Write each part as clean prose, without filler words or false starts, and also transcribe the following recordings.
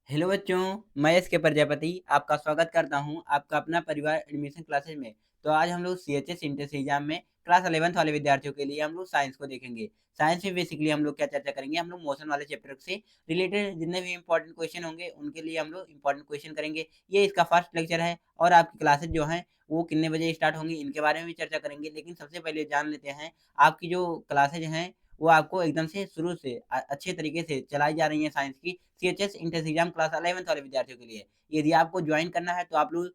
Hello बच्चों, मैं S के प्रजापति आपका स्वागत करता हूं आपका अपना परिवार एडमिशन क्लासेज में। तो आज हम लोग सीएचएस इंटर एग्जाम में क्लास 11th वाले विद्यार्थियों के लिए हम लोग साइंस को देखेंगे। साइंस में बेसिकली हम लोग क्या चर्चा करेंगे, हम लोग मोशन वाले चैप्टर से रिलेटेड जितने भी इंपॉर्टेंट क्वेश्चन होंगे उनके लिए हम लोग इंपॉर्टेंट क्वेश्चन करेंगे। ये इसका फर्स्ट लेक्चर है और आपकी क्लासेज जो हैं वो कितने बजे स्टार्ट होंगी इनके बारे में भी चर्चा करेंगे। लेकिन सबसे पहले जान लेते हैं आपकी जो क्लासेज हैं वो आपको एकदम से शुरू से अच्छे तरीके से चलाई जा रही है साइंस की CHS inter exam class 11th वाले विद्यार्थियों के लिए। यदि आपको ज्वाइन करना है तो आप लोग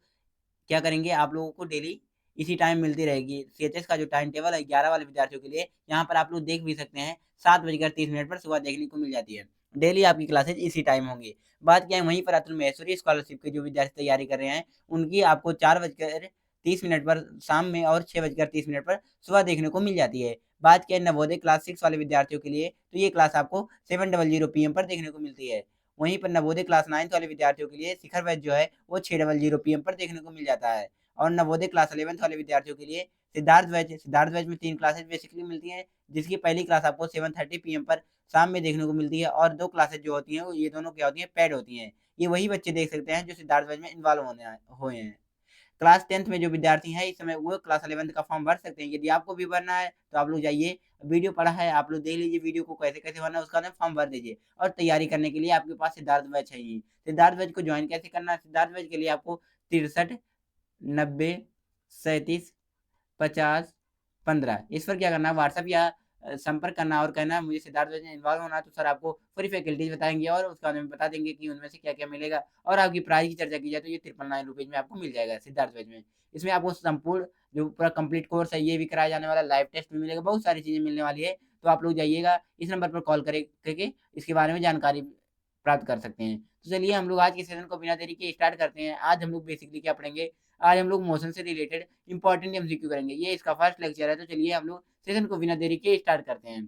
क्या करेंगे, आप लोगों को डेली इसी टाइम मिलती रहेगी। सीएचएस का जो टाइम टेबल है 11 वाले विद्यार्थियों के लिए, यहाँ पर आप लोग देख भी सकते हैं 7:30 पर सुबह देखने को मिल जाती है। डेली आपकी क्लासेज इसी टाइम होंगी। बात क्या है, वहीं पर अतुल महेश्वरी स्कॉलरशिप के जो विद्यार्थी तैयारी कर रहे हैं उनकी आपको 4:30 पर शाम में और 6:30 पर सुबह देखने को मिल जाती है। बात क्या है नवोदय क्लास 6 वाले विद्यार्थियों के लिए, तो ये क्लास आपको 7:00 पीएम पर देखने को मिलती है। वहीं पर नवोदय क्लास 9 वाले विद्यार्थियों के लिए शिखर बैच जो है वो 6:00 पीएम पर देखने को मिल जाता है। और नवोदय क्लास 11th वाले विद्यार्थियों के लिए सिद्धार्थ बैच में 3 क्लासेस बेसिकली मिलती हैं, जिसकी पहली क्लास आपको 7:30 पीएम पर शाम में देखने को मिलती है और 2 क्लासेस जो होती हैं वो ये दोनों क्या होती हैं, पेड होती हैं। ये वही बच्चे देख सकते हैं जो सिद्धार्थ बैच में इन्वॉल्व हुए हैं। क्लास 10th में जो विद्यार्थी हैं इस समय वो क्लास 11th का फॉर्म भर सकते हैं। यदि आपको भी भरना है तो आप लोग जाइए, वीडियो पड़ा है, आप लोग देख लीजिए वीडियो को कैसे-कैसे भरना है, उसका ना फॉर्म भर दीजिए और तैयारी करने के लिए आपके पास सिद्धार्थ बैच है ही। सिद्धार्थ बैच को जॉइन कैसे करना है? सिद्धार्थ बैच के लिए आपको 63 90 37 50 15 इस पर क्या करना है, व्हाट्सएप या संपर्क करना और कहना है मुझे सिद्धार्थ बैच में इन्वॉल्व होना है, तो सर आपको पूरी फैकल्टीज़ बताएँगे और उसके बारे में बता देंगे कि उनमें से क्या-क्या मिलेगा। और आपकी प्राइस की चर्चा की जाए तो ये 999 में आपको मिल जाएगा सिद्धार्थ बैच में। इसमें आपको संपूर्ण जो पूरा कंप्लीट कोर्स है ये भी कराया जाने वाला है, लाइव टेस्ट भी मिलेगा, बहुत सारी चीज़ें मिलने वाली है। तो आप लोग जाइएगा, इस नंबर पर कॉल करके इसके बारे में जानकारी प्राप्त कर सकते हैं। तो चलिए हम लोग आज के सेशन को बिना देरी के स्टार्ट करते हैं। आज हम लोग बेसिकली क्या पढ़ेंगे, आज हम लोग मोशन से रिलेटेड इंपॉर्टेंट एमसीक्यू करेंगे। ये इसका फर्स्ट लेक्चर है, तो चलिए हम लोग सेशन को बिना देरी के स्टार्ट करते हैं।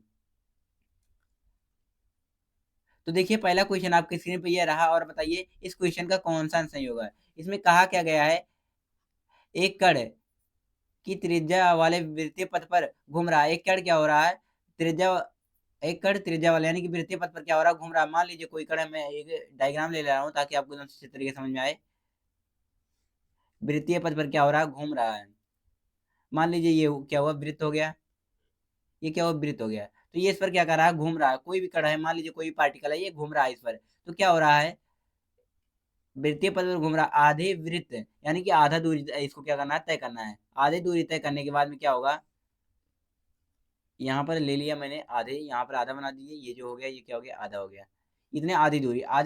तो देखिए पहला क्वेश्चन आपकी स्क्रीन पे ये रहा और बताइए इस क्वेश्चन का कौन-सा आंसर सही होगा? इसमें कहा क्या गया है, एक कण की त्रिज्या वाले वृत्तीय पथ पर घूम रहा है। एक कण क्या हो रहा है? त्रिज्या एक कण त्रिज्या वाले यानी कि वृत्तीय पथ पर क्या हो रहा है? घूम रहा है। मान लीजिए कोई कण है, मैं एक डायग्राम ले रहा हूँ ताकि आपको एकदम अच्छे तरीके से समझ में आए। वृत्तीय पथ पर क्या हो रहा है? घूम रहा है। मान लीजिए ये क्या हुआ? वृत्त हो गया। ये क्या हुआ? वृत्त हो गया। तो ये इस पर क्या कर रहा है? घूम रहा है। कोई भी कण है, मान लीजिए कोई भी पार्टिकल है, ये घूम रहा है इस पर। तो क्या हो रहा है? वृत्तीय पथ पर घूम रहा है। आधे वृत्त यानी कि आधा दूरी इसको क्या करना है? तय करना है। आधी दूरी तय करने के बाद में क्या होगा? यहाँ पर ले लिया मैंने आधे, यहाँ पर आधा बना दीजिए। ये जो हो गया, ये क्या हो गया? आधा हो गया। इतने आधी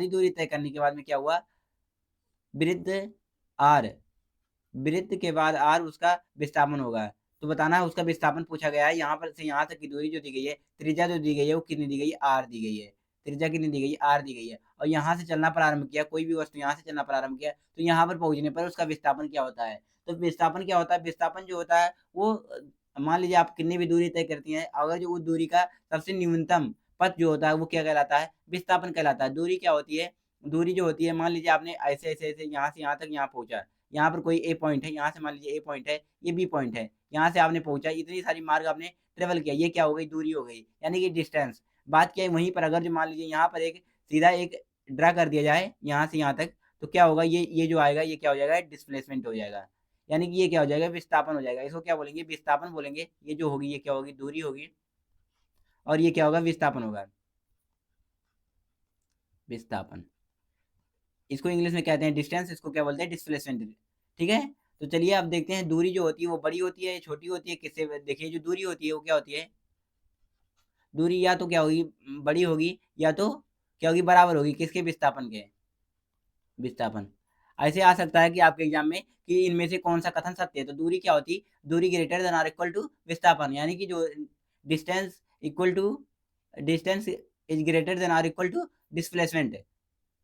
दूरी तय करने के बाद में क्या हुआ? वृत्त R, वृत्त के बाद R उसका विस्थापन होगा। तो बताना है उसका विस्थापन पूछा गया है। यहाँ पर से यहाँ तक की दूरी जो दी गई है, त्रिज्या जो दी गई है वो कितनी दी गई है? R दी गई है। त्रिज्या कितनी दी गई है? R दी गई है। और यहाँ से चलना प्रारंभ किया, कोई भी वस्तु यहाँ से चलना प्रारंभ किया, तो यहाँ पर पहुँचने पर उसका विस्थापन क्या होता है? तो विस्थापन क्या होता है? विस्थापन जो होता है वो मान लीजिए आप कितनी भी दूरी तय करती हैं, अगर जो उस दूरी का सबसे न्यूनतम पथ जो होता है वो क्या कहलाता है? विस्थापन कहलाता है। दूरी क्या होती है? दूरी जो होती है, मान लीजिए आपने ऐसे-ऐसे यहाँ से यहाँ तक यहाँ पहुँचा। यहाँ पर कोई ए पॉइंट है, यहाँ से मान लीजिए ए पॉइंट है, ये बी पॉइंट है। यहाँ से आपने पहुँचा, इतनी सारी मार्ग आपने ट्रैवल किया, ये क्या हो गई? दूरी हो गई, यानी कि डिस्टेंस। बात क्या है, वहीं पर अगर जो मान लीजिए यहाँ पर एक सीधा एक ड्रा कर दिया जाए, यहाँ से यहाँ तक, तो क्या होगा? ये जो आएगा, ये क्या हो जाएगा? डिस्प्लेसमेंट हो जाएगा। यानी कि ये क्या हो जाएगा? विस्थापन हो जाएगा। इसको क्या बोलेंगे? विस्थापन बोलेंगे। ये जो होगी, ये क्या होगी? दूरी होगी और ये क्या होगा? विस्थापन होगा। विस्थापन। इसको इंग्लिश में कहते हैं डिस्टेंस, इसको क्या बोलते हैं? डिस्प्लेसमेंट। ठीक है? तो चलिए अब देखते हैं दूरी जो होती है वो बड़ी होती है, छोटी होती है, किससे देखिए जो दूरी होती है वो क्या होती है? दूरी या तो क्या होगी? बड़ी होगी या तो क्या होगी? बराबर होगी किसके? विस्थापन के। विस्थापन। ऐसे आ सकता है कि आपके एग्ज़ाम में कि इनमें से कौन-सा कथन सत्य है, तो दूरी क्या होती? दूरी ग्रेटर देन और इक्वल टू विस्थापन, यानी कि जो distance equal to distance is greater than और equal to displacement.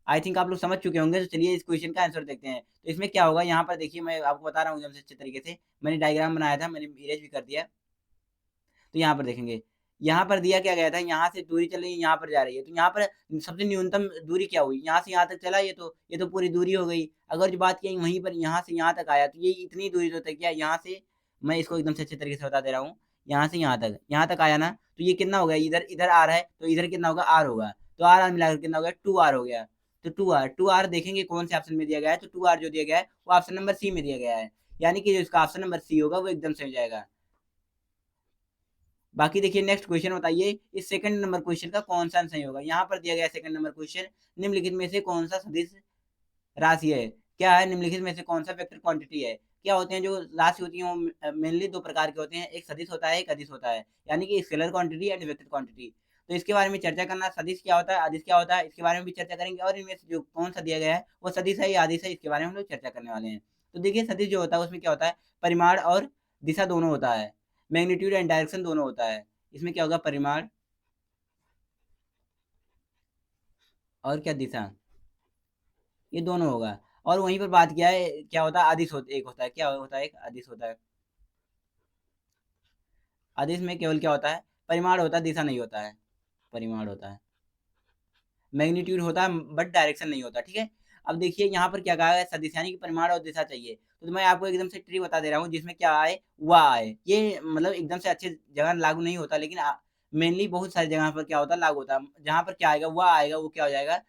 I think आप लोग समझ चुके होंगे, तो चलिए इस क्वेश्चन का आंसर देखते हैं। तो इसमें क्या होगा, यहाँ पर देखिए मैं आपको बता रहा हूँ एकदम से अच्छे तरीके से। मैंने डायग्राम बनाया था, मैंने इरेज़ भी कर दिया। तो यहाँ पर देखेंगे, यहाँ पर दिया क्या गया था, यहाँ से दूरी चल रही है, यहाँ पर जा रही है। तो यहाँ पर सबसे न्यूनतम दूरी क्या हुई? यहाँ से यहाँ तक चला, ये तो पूरी दूरी हो गई। अगर जो बात की वहीं पर यहाँ से यहाँ तक आया, तो ये इतनी दूरी तो तय किया। यहाँ से मैं इसको एकदम से अच्छे तरीके से बता दे रहा हूँ। यहाँ तक आया ना, तो ये कितना हो गया? इधर इधर R है, तो इधर कितना होगा? R होगा। तो R मिलाकर कितना हो गया? 2R हो गया। तो 2r, 2r देखेंगे कौन से ऑप्शन में दिया गया है, तो 2r जो दिया गया है वो ऑप्शन नंबर सी में दिया गया है, यानी कि जो इसका ऑप्शन नंबर सी होगा वो एकदम सही हो जाएगा। बाकी देखिए नेक्स्ट क्वेश्चन बताइए, इस सेकंड नंबर क्वेश्चन का कौन सा सही होगा। यहाँ पर दिया गया सेकंड नंबर क्वेश्चन, निम्नलिखित में से कौन सा सदिश राशि है। क्या है, निम्नलिखित में से कौन सा वेक्टर क्वांटिटी है। क्या होते हैं जो राशि होती है वो मेनली दो प्रकार के होते हैं, एक सदिश होता है, एक अदिश होता है, यानी कि scalar quantity and vector quantity. तो इसके बारे में चर्चा करना, सदिश क्या होता है, अदिश क्या होता है, इसके बारे में भी चर्चा करेंगे, और इनमें से जो कौन सा दिया गया है वो सदिश है या अदिश है, इसके बारे में हम लोग चर्चा करने वाले हैं। तो देखिए सदिश जो होता है उसमें क्या होता है, परिमाण और दिशा दोनों होता है, मैग्नीट्यूड एंड डायरेक्शन दोनों होता है। इसमें क्या होगा, परिमाण और क्या, दिशा, ये दोनों होगा। और वहीं पर बात किया है, क्या होता है, आदिश होता एक होता है, क्या होता है, एक आदिश होता है। आदिश में केवल क्या होता है, परिमाण होता है, दिशा नहीं होता है, परिमाण होता है, मैग्नीट्यूड होता है बट डायरेक्शन नहीं होता, ठीक है। अब देखिए यहाँ पर क्या कहा है, सदिश यानी कि परिमाण और दिशा चाहिए, तो मैं आपको एकदम से ट्री बता दे रहा हूँ जिसमें क्या आए, वह आए। ये मतलब एकदम से अच्छे जगह लागू नहीं होता, लेकिन मेनली बहुत सारी जगह पर क्या होता है, लागू होता है। जहाँ पर क्या आएगा, वह आएगा, वो क्या हो जाएगा,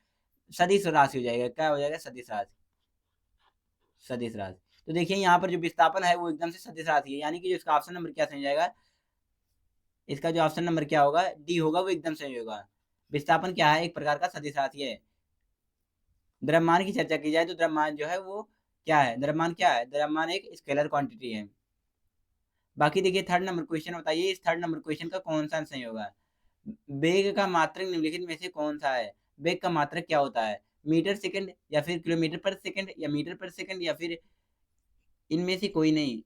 सदिश राशि हो जाएगा, क्या हो जाएगा, सदिश राशि, सदिश राशि। तो देखिए यहाँ पर जो विस्थापन है वो एकदम से सदिश राशि है, यानी कि जो इसका ऑप्शन नंबर क्या सही जाएगा, इसका जो ऑप्शन नंबर क्या होगा, डी होगा, वो एकदम सही होगा। विस्थापन क्या है, एक प्रकार का सदिश राशि है। द्रव्यमान की चर्चा की जाए तो द्रव्यमान जो है वो क्या है, द्रव्यमान क्या है, द्रव्यमान एक स्केलर क्वांटिटी है। बाकी देखिए थर्ड नंबर क्वेश्चन बताइए, इस थर्ड नंबर क्वेश्चन का कौन सा सही होगा। वेग का मात्रक निम्नलिखित में से कौन सा है। वेग का मात्रक क्या होता है, मीटर सेकंड या फिर किलोमीटर पर सेकंड या मीटर पर सेकंड या फिर इनमें से कोई नहीं।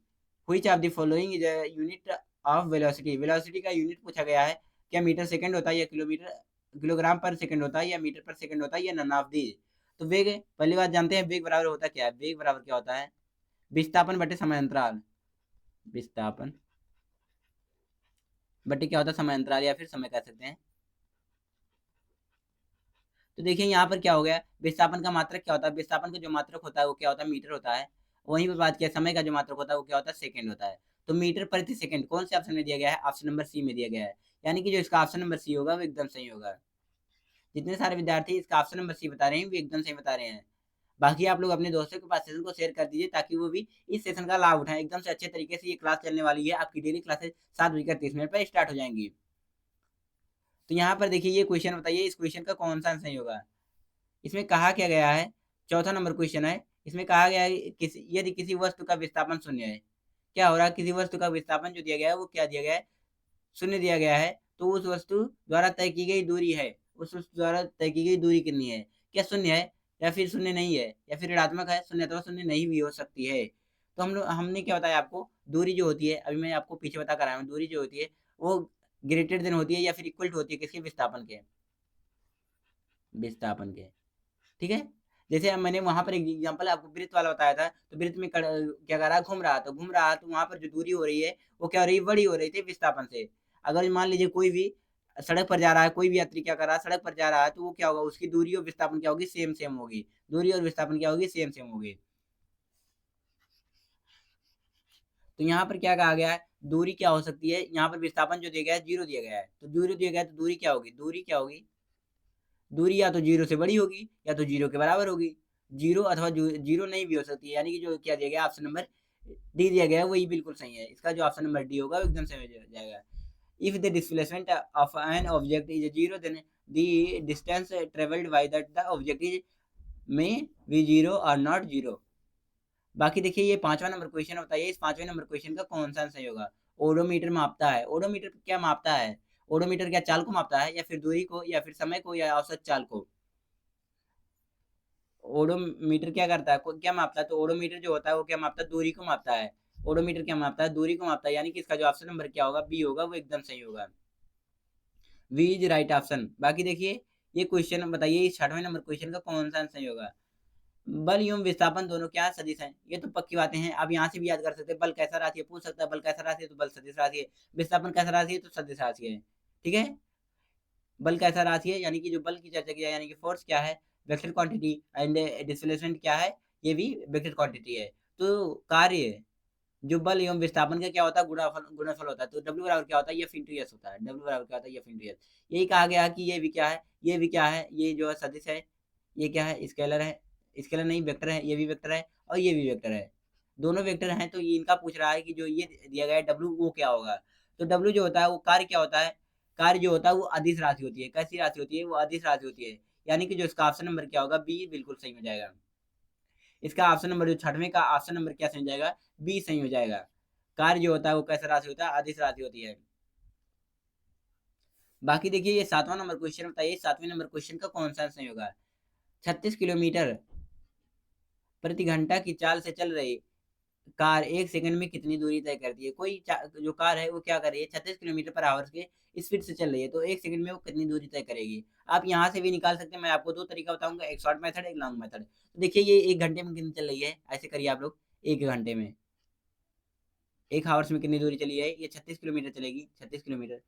Which of the following is unit of velocity, velocity का यूनिट पूछा गया है, क्या मीटर सेकंड होता है या किलोमीटर, किलोग्राम पर सेकंड होता है या मीटर पर सेकंड होता है या नन ऑफ दी। तो वेग, पहली बात जानते हैं वेग बराबर होता क्या है, वेग बराबर क्या होता है, विस्थापन बटे समय अंतराल, विस्थापन बटे क्या होता है, समय अंतराल या फिर समय कह सकते हैं। तो देखिए यहाँ पर क्या हो गया, विस्थापन का मात्रक क्या होता है, विस्थापन का जो मात्रक होता है वो क्या होता है, मीटर होता है। वहीं पर बात किया समय का जो मात्रक होता है वो क्या होता है, सेकंड होता है। तो मीटर प्रति सेकंड कौन से ऑप्शन में दिया गया है, ऑप्शन नंबर सी में दिया गया है, यानी कि जो इसका ऑप्शन नंबर सी होगा वो एकदम सही होगा। जितने सारे विद्यार्थी इसका ऑप्शन नंबर सी बता रहे हैं वो एकदम सही बता रहे हैं। बाकी आप लोग अपने दोस्तों के पास सेशन को शेयर कर दीजिए ताकि वो भी इस सेशन का लाभ उठाएं। एकदम से अच्छे तरीके से ये क्लास चलने वाली है, आपकी डेली क्लासेस 7:30 पर स्टार्ट हो जाएंगी। तो यहाँ पर देखिए ये क्वेश्चन बताइए, इस क्वेश्चन का कौन सा सही होगा। इसमें कहा क्या गया है, चौथा नंबर क्वेश्चन है, इसमें कहा गया है किसी, यदि किसी वस्तु का विस्थापन शून्य है, क्या हो रहा है, किसी वस्तु का विस्थापन जो दिया गया है वो क्या दिया गया है, शून्य दिया गया है, तो उस वस्तु द्वारा तय की गई दूरी है, उस वस्तु द्वारा तय की गई दूरी कितनी है, क्या शून्य है या फिर शून्य नहीं है या फिर ऋणात्मक है, शून्य अथवा शून्य नहीं भी हो सकती है। तो हम लोग, हमने क्या बताया आपको, दूरी जो होती है, अभी मैं आपको पीछे बता कर आया हूँ, दूरी जो होती है वो ग्रेटर देन होती है या फिर इक्वल टू होती है किसके, विस्थापन के, विस्थापन के, ठीक है। जैसे अब मैंने वहां पर एक एग्जांपल आपको वृत्त वाला बताया था, तो वृत्त में क्या कर रहा है, घूम रहा, तो घूम रहा, तो वहां पर जो दूरी हो रही है वो क्या हो रही है, बड़ी हो रही थी विस्थापन से। अगर मान लीजिए कोई भी सड़क पर जा रहा है, कोई भी यात्री क्या कर रहा है, सड़क पर जा रहा है, तो वो क्या होगा, उसकी दूरी और विस्थापन क्या होगी, सेम सेम होगी, दूरी और विस्थापन क्या होगी, सेम सेम होगी। तो यहाँ पर क्या कहा गया है, दूरी क्या हो सकती है, यहाँ पर विस्थापन जो दिया गया है जीरो दिया गया है, तो जीरो दिया गया है, तो दूरी क्या होगी, दूरी क्या होगी, दूरी या तो जीरो से बड़ी होगी या तो जीरो के बराबर होगी। जीरो अथवा जीरो नहीं भी हो सकती है, यानी कि जो क्या दिया गया ऑप्शन नंबर डी दिया गया है वही बिल्कुल सही है। इसका जो ऑप्शन नंबर डी होगा वो एकदम सही हो जाएगा। If the displacement of an object is zero then the distance travelled by that the object is may be zero और नॉट जीरो। बाकी देखिए ये पांचवा नंबर क्वेश्चन बताइए, इस पांचवें नंबर क्वेश्चन का कौन सा सही होगा। ओडोमीटर मापता है, ओडोमीटर क्या मापता है, ओडोमीटर क्या चाल को मापता है या फिर दूरी को या फिर समय को या औसत चाल को। ओडोमीटर क्या करता है, क्या मापता है, तो ओडोमीटर जो होता है वो क्या मापता है, दूरी को मापता है। ओडोमीटर क्या मापता है, दूरी को मापता है, यानी कि इसका जो ऑप्शन नंबर क्या होगा, बी होगा, वो एकदम सही होगा। V is right option. बाकी देखिए ये क्वेश्चन बताइए, इस छठवें नंबर क्वेश्चन का कौन सा सही होगा। बल एवं विस्थापन दोनों क्या सदिश हैं, ये तो पक्की बातें हैं, आप यहाँ से भी याद कर सकते हैं, बल कैसा राशि है पूछ सकता है, बल कैसा राशि है तो बल सदिश राशि है, विस्थापन कैसा राशि है तो सदिश राशि है, ठीक है। बल कैसा राशि है, यानी कि जो बल की चर्चा की जाए, यानी कि फोर्स क्या है, वेक्टर क्वांटिटी, एंड डिस्प्लेसमेंट क्या है, ये भी वेक्टर क्वांटिटी है। तो कार्य जो बल एवं विस्थापन का क्या होता है, गुणाफल, गुणनफल होता है। तो डब्ल्यू बराबर क्या होता है, एफ इंटू एस होता है, डब्ल्यू बराबर क्या होता है, एफ इंटू एस। यही कहा गया कि ये भी क्या है, ये भी क्या है, ये जो है सदिश है, ये क्या है, स्केलर है, स्केलर नहीं वेक्टर है, ये भी वेक्टर है और ये भी वेक्टर है, दोनों वेक्टर हैं। तो ये इनका पूछ रहा है कि जो ये दिया गया है डब्ल्यू वो क्या होगा। तो डब्ल्यू जो होता है वो कार्य क्या होता है, कार्य जो होता है वो अदिश राशि होती है। कैसी राशि होती है, वो अदिश राशि होती है। यानी कि जो इसका ऑप्शन नंबर क्या होगा, बी बिल्कुल सही हो जाएगा। इसका ऑप्शन नंबर जो छठवें का ऑप्शन नंबर क्या सही हो जाएगा, बी सही हो जाएगा। कार्य जो होता है वो कैसा राशि होता है, अदिश राशि होती है। बाकी देखिए ये 7वां नंबर क्वेश्चन बताइए, 7वें नंबर क्वेश्चन का कौन सा सही होगा। 36 किलोमीटर प्रति घंटा की चाल से चल रही कार 1 सेकंड में कितनी दूरी तय करती है। कोई जो कार है वो क्या कर रही है, 36 किलोमीटर पर आवर के स्पीड से चल रही है, तो 1 सेकंड में वो कितनी दूरी तय करेगी। आप यहाँ से भी निकाल सकते हैं। मैं आपको दो तरीका बताऊंगा, एक शॉर्ट मेथड, एक लॉन्ग मेथड। तो देखिए ये 1 घंटे में कितनी चल रही है, ऐसे करिए आप लोग। 1 घंटे में, 1 आवर्स में कितनी दूरी चली है, ये 36 किलोमीटर चलेगी। 36 किलोमीटर,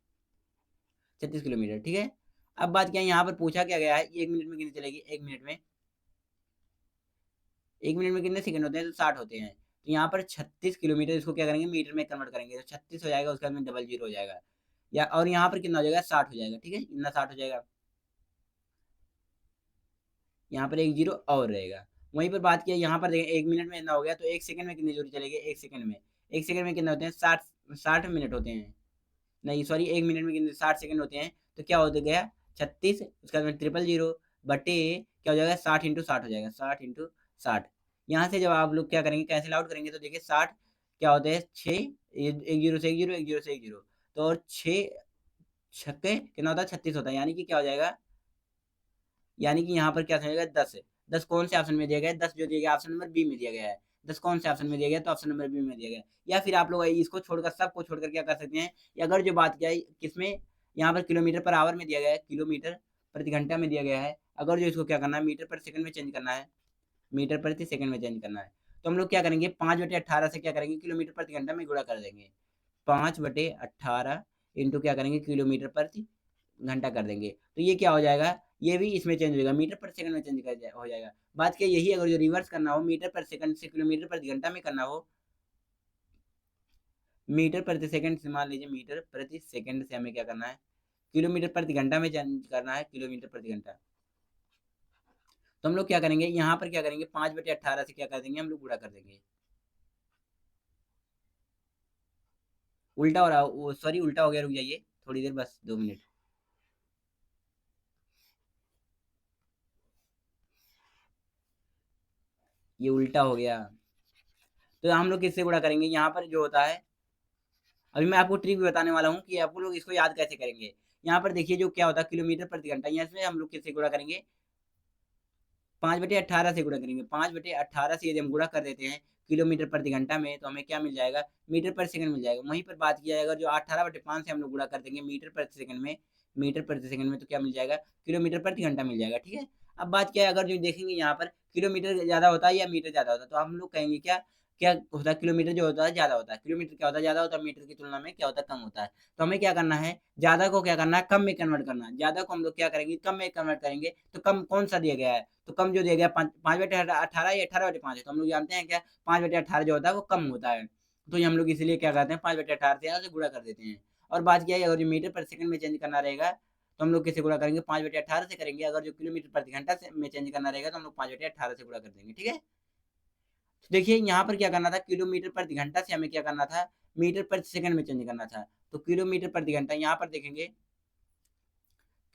36 किलोमीटर, ठीक है। अब बात क्या है, यहाँ पर पूछा क्या गया है, 1 मिनट में कितनी चलेगी। 1 मिनट में, 1 मिनट में कितने सेकंड होते हैं, तो 60 होते हैं। तो यहाँ पर 36 किलोमीटर, इसको क्या करेंगे, मीटर में कन्वर्ट करेंगे, तो 36 हो जाएगा, उसके बाद में डबल जीरो हो जाएगा। या और यहाँ पर कितना हो जाएगा, 60 हो जाएगा, ठीक है, इतना 60 हो जाएगा। यहाँ पर एक जीरो और रहेगा। वहीं पर बात किया, यहाँ पर देखें 1 मिनट में इतना हो गया, तो 1 सेकंड में कितनी दूरी चलेगी। 1 सेकंड में, 1 सेकंड में कितने होते हैं, 60, 60 मिनट होते हैं। नहीं सॉरी, 1 मिनट में कितने, 60 सेकंड होते हैं। तो क्या होते गया, 36, उसके बाद में ट्रिपल जीरो बटे क्या हो जाएगा, 60 इंटू 60 हो जाएगा। 60 इंटू 60, यहाँ से जब आप लोग क्या करेंगे, कैंसिल आउट करेंगे, तो देखिए 60 क्या होते हैं, 6, एक जीरो से एक जीरो, एक जीरो से एक जीरो, तो और 6 छक्के कितना होता है, 36 होता है। यानी कि क्या हो जाएगा, यानी कि यहाँ पर क्या समझेगा, 10 है। 10 कौन से ऑप्शन में दिया गया है, 10 जो दिया गया ऑप्शन नंबर बी में दिया गया है। 10 कौन से ऑप्शन में दिया गया, तो ऑप्शन नंबर बी में दिया गया है। या फिर आप लोग इसको छोड़कर, सबको छोड़कर क्या कर सकते हैं, या अगर जो बात किया है किसमें, यहाँ पर किलोमीटर पर आवर में दिया गया है, किलोमीटर प्रति घंटा में दिया गया है। अगर जो इसको क्या करना है, मीटर प्रति सेकंड में चेंज करना है, मीटर प्रति सेकंड में चेंज करना है, तो हम लोग क्या करेंगे, 5/18 से क्या करेंगे, किलोमीटर प्रति घंटा में गुणा कर देंगे। 5/18 इंटू क्या करेंगे, किलोमीटर प्रति घंटा कर देंगे, तो ये क्या हो जाएगा, ये भी इसमें चेंज हो जाएगा, मीटर पर सेकंड में चेंज हो जाएगा। बात क्या यही, अगर जो रिवर्स करना हो, मीटर पर सेकंड से किलोमीटर प्रति घंटा में करना हो, मीटर प्रति सेकंड से, मान लीजिए मीटर प्रति सेकंड से हमें क्या करना है, किलोमीटर प्रति घंटा में चेंज करना है, किलोमीटर प्रति घंटा। तो हम लोग क्या करेंगे, यहाँ पर क्या करेंगे, 5/18 से क्या कर देंगे, हम लोग गुणा कर देंगे। उल्टा हो रहा, सॉरी उल्टा हो गया, रुक जाइए थोड़ी देर, बस 2 मिनट। ये उल्टा हो गया, तो हम लोग किससे गुणा करेंगे, यहाँ पर जो होता है, अभी मैं आपको ट्रिक भी बताने वाला हूँ कि आप लोग इसको याद कैसे करेंगे। यहाँ पर देखिए जो क्या होता है, किलोमीटर प्रति घंटा, यहाँ इसमें हम लोग किससे गुणा करेंगे, 5/18 से गुणा करेंगे। 5/18 से यदि हम गुणा कर देते हैं किलोमीटर प्रति घंटा में, तो हमें क्या मिल जाएगा, मीटर पर सेकंड मिल जाएगा। वहीं पर बात किया जाएगा, जो 18/5 से हम लोग गुणा कर देंगे मीटर प्रति सेकंड में, मीटर प्रति सेकंड में, तो क्या मिल जाएगा, किलोमीटर प्रति घंटा मिल जाएगा, ठीक है। अब बात क्या है, अगर जो देखेंगे यहाँ पर किलोमीटर ज्यादा होता है या मीटर ज्यादा होता है, तो हम लोग कहेंगे क्या, क्या होता है, किलोमीटर जो होता है ज्यादा होता है, किलोमीटर क्या होता है, ज्यादा होता है, मीटर की तुलना में क्या होता है, कम होता है। तो हमें क्या करना है, ज्यादा को क्या करना है, कम में कन्वर्ट करना है। ज्यादा को हम लोग क्या करेंगे, कम में कन्वर्ट करेंगे। तो कम कौन सा दिया गया है, तो कम जो दिया गया 5/18 या 18/5 है, तो हम लोग जानते हैं क्या, 5/18 जो होता है वो कम होता है। तो ये हम लोग इसीलिए क्या करते हैं, 5/18 से यहाँ से गुणा कर देते हैं। और बात क्या है, अगर जो मीटर पर सेकंड में चेंज करना रहेगा, तो हम लोग किसे गुणा करेंगे, 5/18 से करेंगे। अगर जो किलोमीटर प्रति घंटा से में चेंज करना रहेगा, तो हम लोग 5/18 से गुणा कर देंगे, ठीक है। तो देखिए यहाँ पर क्या करना था, किलोमीटर प्रति घंटा से हमें क्या करना था, मीटर प्रति सेकंड में चेंज करना था। तो किलोमीटर प्रति घंटा यहाँ पर देखेंगे,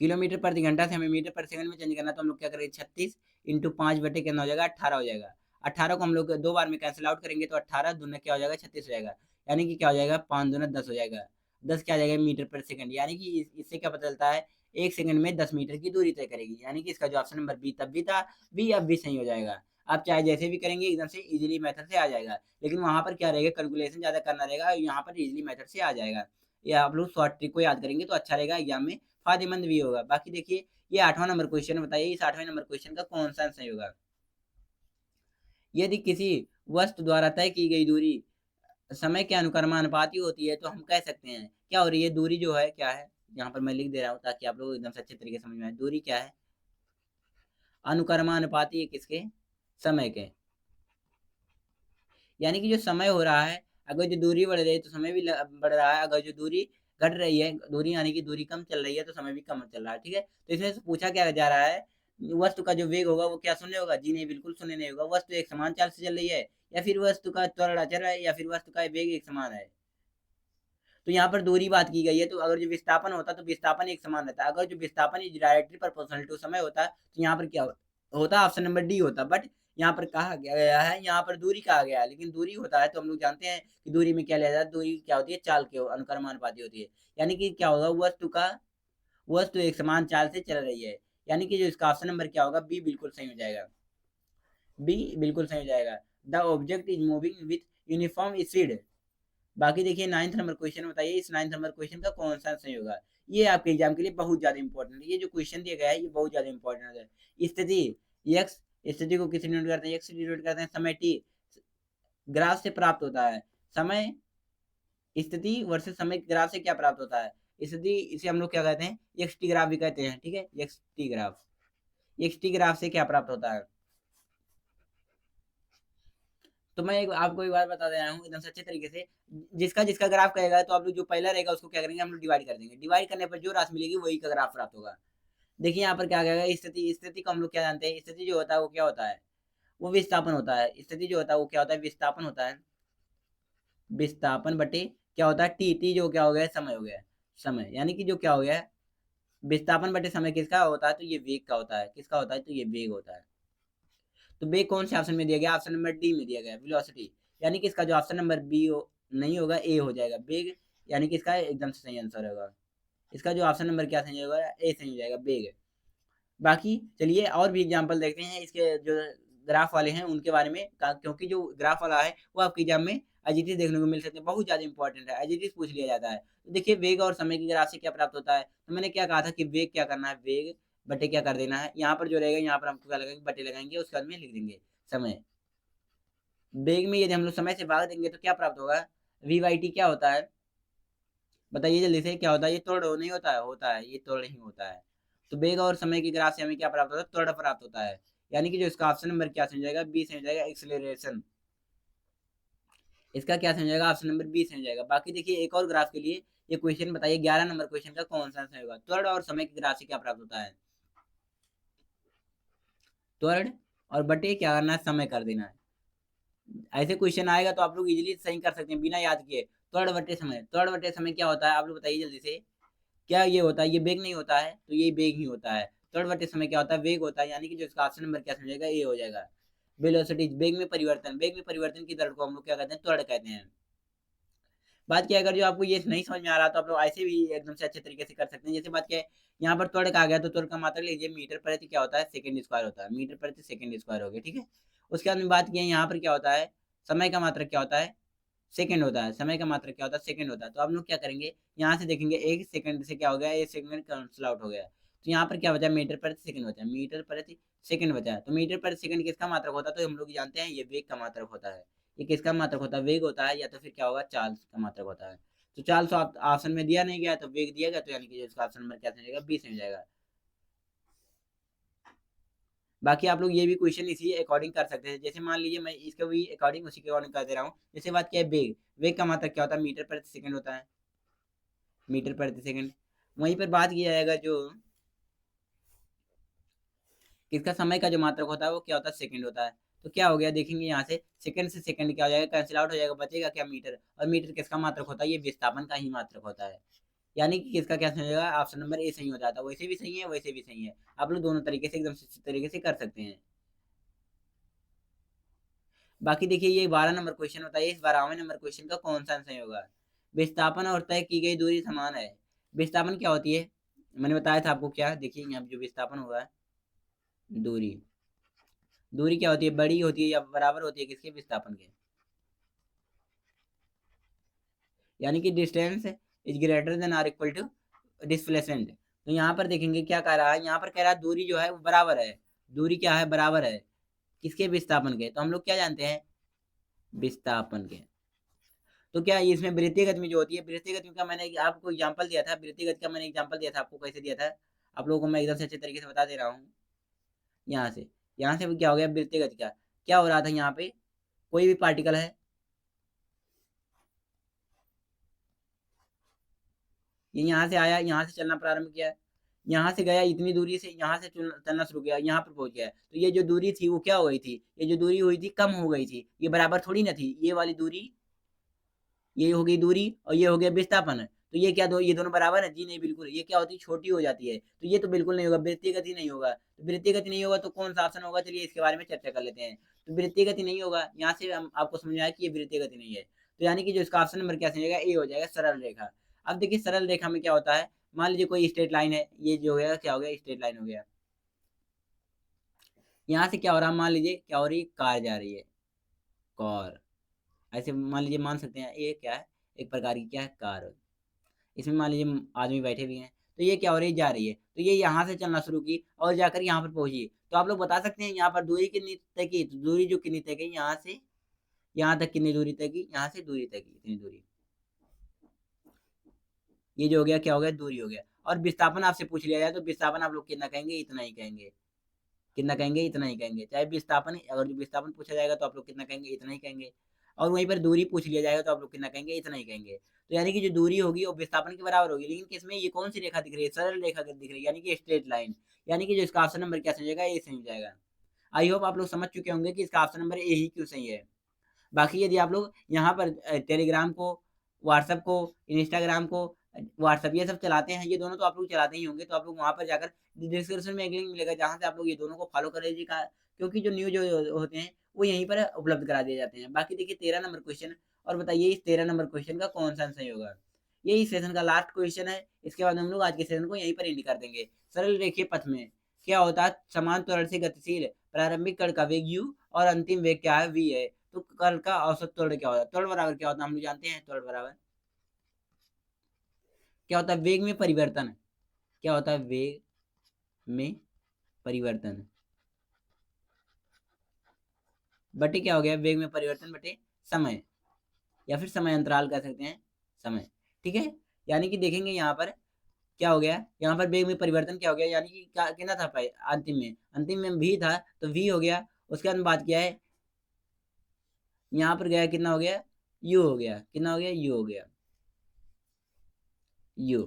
किलोमीटर प्रति घंटा से हमें मीटर पर सेकंड में चेंज करना, तो हम लोग क्या करेंगे, 36 इंटू 5 बटे कितना हो जाएगा, 18 हो जाएगा। 18 को हम लोग 2 बार में कैंसिल आउट करेंगे, तो 18 दूना क्या हो जाएगा, 36 हो जाएगा। यानी कि क्या हो जाएगा, 5 दूना 10 हो जाएगा। 10 क्या आ जाएगा, मीटर पर सेकंड। यानी कि इससे क्या पता चलता है, 1 सेकंड में 10 मीटर की दूरी तय करेगी। यानी कि इसका जो ऑप्शन नंबर बी तब भी था, बी अब भी सही हो जाएगा। आप चाहे जैसे भी करेंगे, एकदम से इजीली मेथड से आ जाएगा, लेकिन वहां पर क्या रहेगा, कैलकुलेशन ज्यादा करना रहेगा, यहाँ पर इजीली मेथड से आ जाएगा। या आप लोग शॉर्ट ट्रिक को याद करेंगे तो अच्छा रहेगा, एग्जाम में फायदेमंद भी होगा। बाकी देखिए ये 8वां नंबर क्वेश्चन बताइए, इस 8वें नंबर क्वेश्चन का कौन सा आंसर होगा। यदि किसी वस्तु द्वारा तय की गई दूरी समय के अनुक्रमानुपाती होती है, तो हम कह सकते हैं क्या हो रही है, दूरी जो है क्या है, यहाँ पर मैं लिख दे रहा हूँ ताकि आप लोग एकदम से अच्छे तरीके से समझ में आए। दूरी क्या है, अनुक्रमानुपाती है किसके, समय के। यानी कि जो समय हो रहा है, अगर जो दूरी बढ़ रही है तो समय भी बढ़ रहा है, अगर जो दूरी घट रही है, दूरी यानी कि दूरी कम चल रही है, तो समय भी कम चल रहा है, ठीक है। तो इसमें से पूछा क्या जा रहा है, वस्तु का जो वेग होगा वो क्या शून्य होगा? जी नहीं, बिल्कुल शून्य नहीं होगा। वस्तु एक समान चाल से चल रही है, या फिर वस्तु का त्वरण अचर है, या फिर वस्तु का वेग एक समान है। तो यहाँ पर दूरी बात की गई है, तो अगर जो विस्थापन होता तो विस्थापन एक समान रहता। अगर जो विस्थापन इज डायरेक्टली प्रोपोर्शनल टू समय होता तो यहाँ पर क्या होता? ऑप्शन नंबर डी होता। बट यहाँ पर कहा गया है, यहाँ पर दूरी कहा गया है, लेकिन दूरी होता है तो हम लोग जानते हैं कि दूरी में क्या लिया जाता है, दूरी क्या होती है? चाल के अनुक्रमानुपाती होती है। यानी कि क्या होगा? वस्तु एक समान चाल से चल रही है, यानी कि जो इसका ऑप्शन नंबर क्या होगा? बी बिल्कुल सही हो जाएगा। बी बिल्कुल सही हो जाएगा। The object is moving with uniform speed. बाकी देखिए 9th नंबर क्वेश्चन बताइए, इस 9th नंबर क्वेश्चन का कौन सा सही होगा? ये आपके एग्जाम के लिए बहुत ज्यादा इंपॉर्टेंट है। ये जो क्वेश्चन दिया गया है ये बहुत ज्यादा इंपॉर्टेंट है। स्थिति यक्स, स्थिति को किसे डिनोट करते हैं? यक्स डिनोट करते हैं समय टी। ग्राफ से प्राप्त होता है समय, स्थिति वर्सेस समय ग्राफ से क्या प्राप्त होता है? स्थिति, इसे हम लोग क्या कहते हैं? एक्स टी ग्राफ भी कहते हैं, ठीक है, x T graph. X T graph से क्या प्राप्त होता है? तो मैं आपको एक बात बता दे रहा हूँ एकदम से अच्छे तरीके से। जिसका जिसका ग्राफ कहेगा तो आप लोग जो पहला रहेगा उसको क्या करेंगे? हम लोग डिवाइड कर देंगे। डिवाइड करने पर जो राशि मिलेगी वही का ग्राफ प्राप्त होगा। देखिए यहाँ पर क्या कहेगा? स्थिति, स्थिति को हम लोग क्या जानते हैं? स्थिति जो होता है वो क्या होता है? वो विस्थापन होता है। स्थिति जो होता है वो क्या होता है? विस्थापन होता है। विस्थापन बटे क्या होता है? टी। टी जो क्या हो गया? समय हो गया। समय, यानी कि जो क्या हो गया? विस्थापन बटे समय किसका होता है? तो ये वेग का होता है। किसका होता है? तो ये वेग होता है। तो बे कौन से ऑप्शन में दिया गया? ऑप्शन नंबर डी में दिया गया, वेलोसिटी। यानी कि इसका जो ऑप्शन नंबर बी नहीं होगा, ए हो जाएगा, बेग। यानी कि इसका एकदम से सही आंसर होगा। इसका जो ऑप्शन नंबर क्या सही होगा? ए सही हो जाएगा, बेग। बाकी चलिए और भी एग्जांपल देखते हैं इसके जो ग्राफ वाले हैं उनके बारे में, क्योंकि जो ग्राफ वाला है वो आपके एग्जाम में एजिटिव देखने को मिल सकते हैं, बहुत ज्यादा इंपॉर्टेंट है, एजिटिव पूछ लिया जाता है। तो देखिए वेग और समय की ग्राफ से क्या प्राप्त होता है? तो मैंने क्या कहा था कि वेग क्या करना है? वेग बटे क्या कर देना है? यहाँ पर जो रहेगा यहाँ पर हमको क्या लगाएंगे? बटे लगाएंगे, उसके बाद में लिख देंगे समय। वेग में यदि हम लोग समय से भाग देंगे तो क्या प्राप्त होगा? वी बाई टी क्या होता है? बताइए जल्दी से, क्या होता है? ये त्वरण नहीं होता है? होता है, ये त्वरण ही होता है। तो वेग और समय की ग्राफ से हमें क्या प्राप्त होता है? त्वरण प्राप्त होता है। यानी कि जो इसका ऑप्शन नंबर क्या समझ जाएगा? बी समझ जाएगा, एक्सेलरेशन। इसका क्या समझ जाएगा? ऑप्शन नंबर बी समझ जाएगा। बाकी देखिए एक और ग्राफ के लिए ये क्वेश्चन बताइए, 11 नंबर क्वेश्चन का कौन सा आंसर होगा? त्वरण और समय की ग्राफ से क्या प्राप्त होता है? त्वरण और बटे क्या करना है? समय कर देना है। ऐसे क्वेश्चन आएगा तो आप लोग इजीली सही कर सकते हैं बिना याद किए। त्वरण बटे समय, त्वरण बटे समय क्या होता है? आप लोग बताइए जल्दी से। क्या ये होता है? ये वेग नहीं होता है? तो ये वेग ही होता है। त्वरण बटे समय क्या होता है? वेग होता है। यानी कि जो इसका ऑप्शन नंबर क्या समझेगा? ये हो जाएगा। वेलोसिटी, वेग में परिवर्तन, वेग में परिवर्तन की दर को हम लोग क्या कहते हैं? त्वरण कहते हैं। बात किया अगर जो आपको ये नहीं समझ में आ रहा तो आप लोग ऐसे भी एकदम से अच्छे तरीके से कर सकते हैं। जैसे बात किया यहाँ पर त्वरण का आ गया तो त्वरण का मात्रा लीजिए, मीटर प्रति क्या होता है? सेकंड स्क्वायर होता है। मीटर प्रति सेकंड स्क्वायर हो गया, ठीक है। उसके बाद में बात की यहाँ पर क्या होता है? समय का मात्रा क्या होता है? सेकंड होता है। समय का मात्रा क्या होता है? सेकंड होता है। तो आप लोग क्या करेंगे? यहाँ से देखेंगे एक सेकंड से क्या हो गया? एक सेकंड कैंसिल आउट हो गया। तो यहाँ पर क्या बचा? मीटर प्रति सेकंड बचा, मीटर प्रति सेकंड बचा है। तो मीटर प्रति सेकंड किसका मात्रक होता है? तो हम लोग जानते हैं ये वेग का मात्रक होता है। ये किसका मात्रक होता है? वेग होता है, या तो फिर क्या होगा? चाल का मात्रक होता है। तो चाल सो ऑप्शन में दिया नहीं गया तो वेग दिया गया, तो यानी कि इसका ऑप्शन नंबर क्या समझेगा? बी समझ जाएगा। बाकी आप लोग ये भी क्वेश्चन इसी अकॉर्डिंग कर सकते हैं। जैसे मान लीजिए मैं इसको भी अकॉर्डिंग उसी के अकॉर्डिंग कर दे रहा हूँ। जैसे बात किया है वेग, वेग का मात्रक क्या होता है? मीटर प्रति सेकंड होता है, मीटर प्रति सेकंड। वहीं पर बात किया जाएगा जो किसका समय का जो मात्रक होता है वो क्या होता है? सेकंड होता है। तो क्या हो गया देखेंगे यहाँ से सेकंड क्या हो जाएगा? कैंसिल आउट हो जाएगा, बचेगा क्या? मीटर। और मीटर किसका मात्रक होता है? ये विस्थापन का ही मात्रक होता है। यानी कि किसका क्या सही होगा? ऑप्शन नंबर ए सही हो जाता है। वैसे भी सही है, वैसे भी सही है। आप लोग दोनों तरीके से एकदम तरीके से कर सकते हैं। बाकी देखिए ये 12 नंबर क्वेश्चन होता है, इस 12वें नंबर क्वेश्चन का कौन सा सही होगा? विस्थापन और तय की गई दूरी समान है। विस्थापन क्या होती है? मैंने बताया था आपको, क्या देखिए यहाँ पे जो विस्थापन होगा, दूरी। दूरी क्या होती है? बड़ी होती है या बराबर होती है किसके? विस्थापन के। यानी कि distance is greater than or equal to displacement. तो यहाँ पर देखेंगे क्या कह रहा है? यहाँ पर कह रहा है दूरी जो है वो बराबर है। दूरी क्या है? बराबर है किसके? विस्थापन के। तो हम लोग क्या जानते हैं? विस्थापन के। तो क्या इसमें वृत्तीय गति में जो होती है, वृत्तीय गति का मैंने आपको एग्जांपल दिया था, वृत्तीय गति का मैंने एग्जांपल दिया था आपको, कैसे दिया था? आप लोगों को मैं एकदम से अच्छे तरीके से बता दे रहा हूँ। यहाँ से भी क्या हो गया? वृत्तीय गति का क्या हो रहा था? यहाँ पे कोई भी पार्टिकल है, ये यहाँ से आया, यहाँ से चलना प्रारंभ किया, यहाँ से गया इतनी दूरी से, यहाँ से चलना शुरू किया, यहाँ पर पहुँच गया। तो ये जो दूरी थी वो क्या हो गई थी? ये जो दूरी हुई थी कम हो गई थी। ये बराबर थोड़ी ना थी। ये वाली दूरी, ये हो गई दूरी और ये हो गया विस्थापन। तो ये क्या ये दोनों बराबर है? जी नहीं, बिल्कुल। ये क्या होती है? छोटी हो जाती है। तो ये तो बिल्कुल नहीं होगा, वृत्तीय गति नहीं होगा। तो वृत्तीय गति नहीं होगा तो कौन सा ऑप्शन होगा? चलिए इसके बारे में चर्चा कर लेते हैं। तो वृत्तीय गति नहीं होगा, यहाँ से हम आपको समझ में आया कि ये वृत्तीय गति नहीं है। तो यानी कि जो इसका ऑप्शन नंबर क्या सही ए हो जाएगा, सरल रेखा। अब देखिए सरल रेखा में क्या होता है, मान लीजिए कोई स्ट्रेट लाइन है, ये जो है क्या हो गया? स्ट्रेट लाइन हो गया। यहाँ से क्या हो रहा है? मान लीजिए क्या हो रही है? कार जा रही है, कार। ऐसे मान लीजिए, मान सकते हैं ये क्या है? एक प्रकार की क्या है? कार। इसमें मान लीजिए आदमी बैठे भी हैं, तो ये क्या हो रही है? जा रही है। तो ये यहाँ से चलना शुरू की और जाकर यहाँ पर पहुंची। तो आप लोग बता सकते हैं यहाँ पर दूरी कितनी तय की? तो दूरी जो कितनी तय की, यहाँ से यहाँ तक कितनी दूरी तय की? यहाँ से दूरी तय की, इतनी दूरी। ये जो हो गया क्या हो गया? दूरी हो गया। और विस्थापन आपसे पूछ लिया जाए तो विस्थापन आप लोग कितना कहेंगे? इतना ही कहेंगे। कितना कहेंगे? इतना ही कहेंगे। चाहे विस्थापन, अगर विस्थापन पूछा जाएगा तो आप लोग कितना कहेंगे? इतना ही कहेंगे। और वहीं पर दूरी पूछ लिया जाएगा तो आप लोग कितना कहेंगे? इतना ही कहेंगे। तो यानी कि जो दूरी होगी वो विस्थापन के बराबर होगी। लेकिन किसमें? ये कौन सी रेखा दिख रही है? सरल रेखा दिख रही है, यानी कि स्ट्रेट लाइन। यानी कि जो इसका ऑप्शन नंबर क्या सही जाएगा? ए सही हो जाएगा। आई होप आप लोग समझ चुके होंगे कि इसका ऑप्शन नंबर ए ही क्यों सही है। बाकी यदि आप लोग यहाँ पर टेलीग्राम को, व्हाट्सएप को, इंस्टाग्राम को, व्हाट्सएप ये सब चलाते हैं, ये दोनों तो आप लोग चलाते ही होंगे, तो आप लोग वहाँ पर जाकर डिस्क्रिप्शन में एक लिंक मिलेगा जहाँ से आप लोग ये दोनों को फॉलो कर लीजिएगा, क्योंकि जो न्यूज होते हैं वो यहीं पर उपलब्ध करा दिए जाते हैं। बाकी देखिए 13 नंबर क्वेश्चन, और बताइए इस 13 नंबर क्वेश्चन का कौन सा सही होगा? यही सेशन का लास्ट क्वेश्चन है। इसके बाद हम लोग आज के सेशन को यहीं पर एंड कर देंगे। सरल रेखीय पथ में क्या होता है? समान त्वरण से गतिशील प्रारंभिक कण का वेग u और अंतिम वेग क्या है? v है। तो कण का औसत त्वरण क्या होता है? त्वरण बराबर क्या होता है? हम लोग जानते हैं त्वरण बराबर क्या होता है? वेग में परिवर्तन। क्या होता है? वेग में परिवर्तन बटे क्या हो गया? वेग में परिवर्तन बटे समय, या फिर समय अंतराल कह सकते हैं, समय। ठीक है। यानी कि देखेंगे यहाँ पर क्या हो गया? यहाँ पर वेग में परिवर्तन क्या हो गया? यानी कि क्या कितना था? अंतिम में भी था तो v हो गया। उसके बाद बात किया है, यहाँ पर गया कितना हो गया? u हो गया। कितना हो गया? u हो गया, u।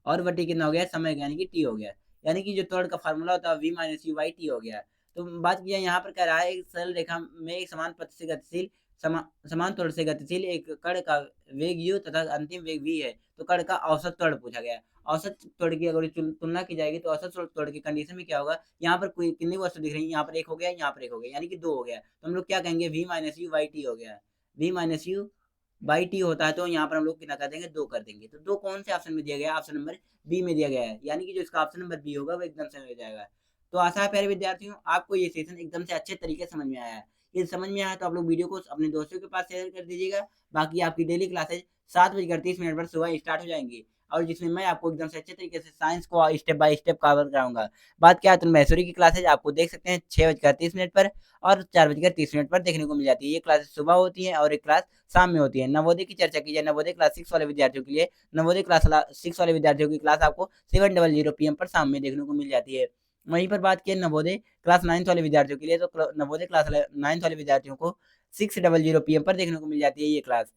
और बटे कितना हो गया? समय का, यानी कि t हो गया। यानी कि जो त्वरण का फार्मूला होता है v minus you by T हो गया। तो बात किया यहाँ पर कह रहा है एक सरल रेखा में एक समान पथ से गतिशील समान त्वरण से गतिशील एक कण का वेग u तथा अंतिम वेग v है। तो कण का औसत त्वरण पूछा गया है। औसत त्वरण की अगर तुलना की जाएगी तो औसत त्वरण की कंडीशन में क्या होगा? यहाँ पर कोई कितनी वस्तु दिख रही है? यहाँ पर एक हो गया, यहाँ पर एक हो गया, यानी कि दो हो गया। तो हम लोग क्या कहेंगे? v minus you by T हो गया। v minus you by T होता है तो यहाँ पर हम लोग कितना कर देंगे? दो कर देंगे। तो दो कौन से ऑप्शन में दिया गया है? ऑप्शन नंबर बी में दिया गया है। यानी कि जो इसका ऑप्शन नंबर बी होगा वो एकदम सही हो जाएगा। तो आशा है प्यारे विद्यार्थियों आपको ये सेशन एकदम से अच्छे तरीके से समझ में आया है। ये समझ में आया तो आप लोग वीडियो को अपने दोस्तों के पास शेयर कर दीजिएगा। बाकी आपकी डेली क्लासेज 7:30 पर सुबह स्टार्ट हो जाएंगी, और जिसमें मैं आपको एकदम से अच्छे तरीके से साइंस को स्टेप बाय स्टेप कवर कराऊंगा। बात क्या है तो महेश्वरी की क्लासेज आपको देख सकते हैं 6:30 पर और 4:30 पर देखने को मिल जाती है। ये क्लासेस सुबह होती है और एक क्लास शाम में होती है। नवोदय की चर्चा की जाए, नवोदय क्लास 6 वाले विद्यार्थियों के लिए नवोदय क्लास 6 वाले विद्यार्थियों की क्लास आपको 7:00 PM पर शाम में देखने को मिल जाती है। वहीं पर बात की नवोदय क्लास 9 वाले विद्यार्थियों के लिए, तो नवोदय क्लास 9 वाले विद्यार्थियों को 6:00 PM पर देखने को मिल जाती है ये क्लास।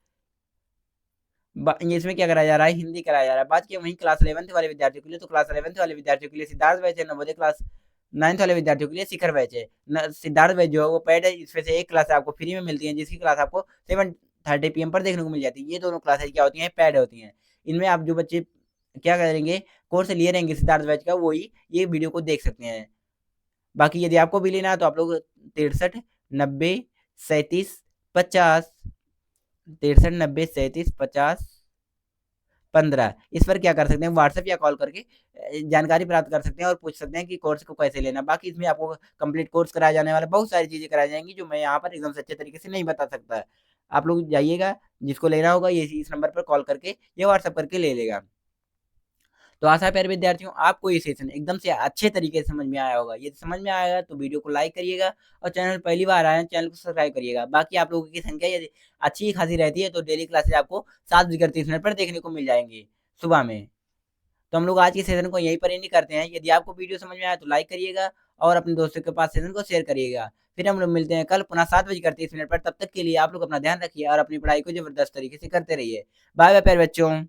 इसमें क्या कराया जा रहा है? हिंदी कराया जा रहा है। बात की वहीं क्लास 11th वाले विद्यार्थियों के लिए, तो क्लास 11th वाले विद्यार्थियों के लिए सिद्धार्थ बैच है। नवोदय क्लास 9th वाले विद्यार्थियों के लिए शिखर बैच है। सिद्धार्थ बैच जो है वो पेड है, इसमें से एक क्लास आपको फ्री में मिलती है, जिसकी क्लास आपको 7:30 PM पर देखने को मिल जाती है। ये दोनों क्लासेज क्या होती हैं? पेड होती हैं। इनमें आप जो बच्चे क्या करेंगे, कोर्स लिए रहेंगे सिद्धार्थ बैच का, वही ये वीडियो को देख सकते हैं। बाकी यदि आपको भी लेना है तो आप लोग 63 90 37 50 63 90 37 50 15 इस पर क्या कर सकते हैं? व्हाट्सएप या कॉल करके जानकारी प्राप्त कर सकते हैं और पूछ सकते हैं कि कोर्स को कैसे लेना। बाकी इसमें आपको कंप्लीट कोर्स कराया जाने वाला, बहुत सारी चीज़ें कराई जाएंगी जो मैं यहाँ पर एकदम से अच्छे तरीके से नहीं बता सकता। आप लोग जाइएगा, जिसको लेना होगा ये इस नंबर पर कॉल करके या व्हाट्सएप करके ले लेगा। तो आशा है प्यारे विद्यार्थियों आपको ये सेशन एकदम से अच्छे तरीके से समझ में आया होगा। यदि समझ में आएगा तो वीडियो को लाइक करिएगा, और चैनल पहली बार आए हैं चैनल को सब्सक्राइब करिएगा। बाकी आप लोगों की संख्या यदि अच्छी खासी रहती है तो डेली क्लासेज आपको 7:30 पर देखने को मिल जाएंगी सुबह में। तो हम लोग आज के सेशन को यहीं पर एंड करते हैं। यदि आपको वीडियो समझ में आया तो लाइक करिएगा और अपने दोस्तों के पास सेशन को शेयर करिएगा। फिर हम लोग मिलते हैं कल पुनः 7:30 पर। तब तक के लिए आप लोग अपना ध्यान रखिए और अपनी पढ़ाई को जबरदस्त तरीके से करते रहिए। बाय बाय प्यारे बच्चों।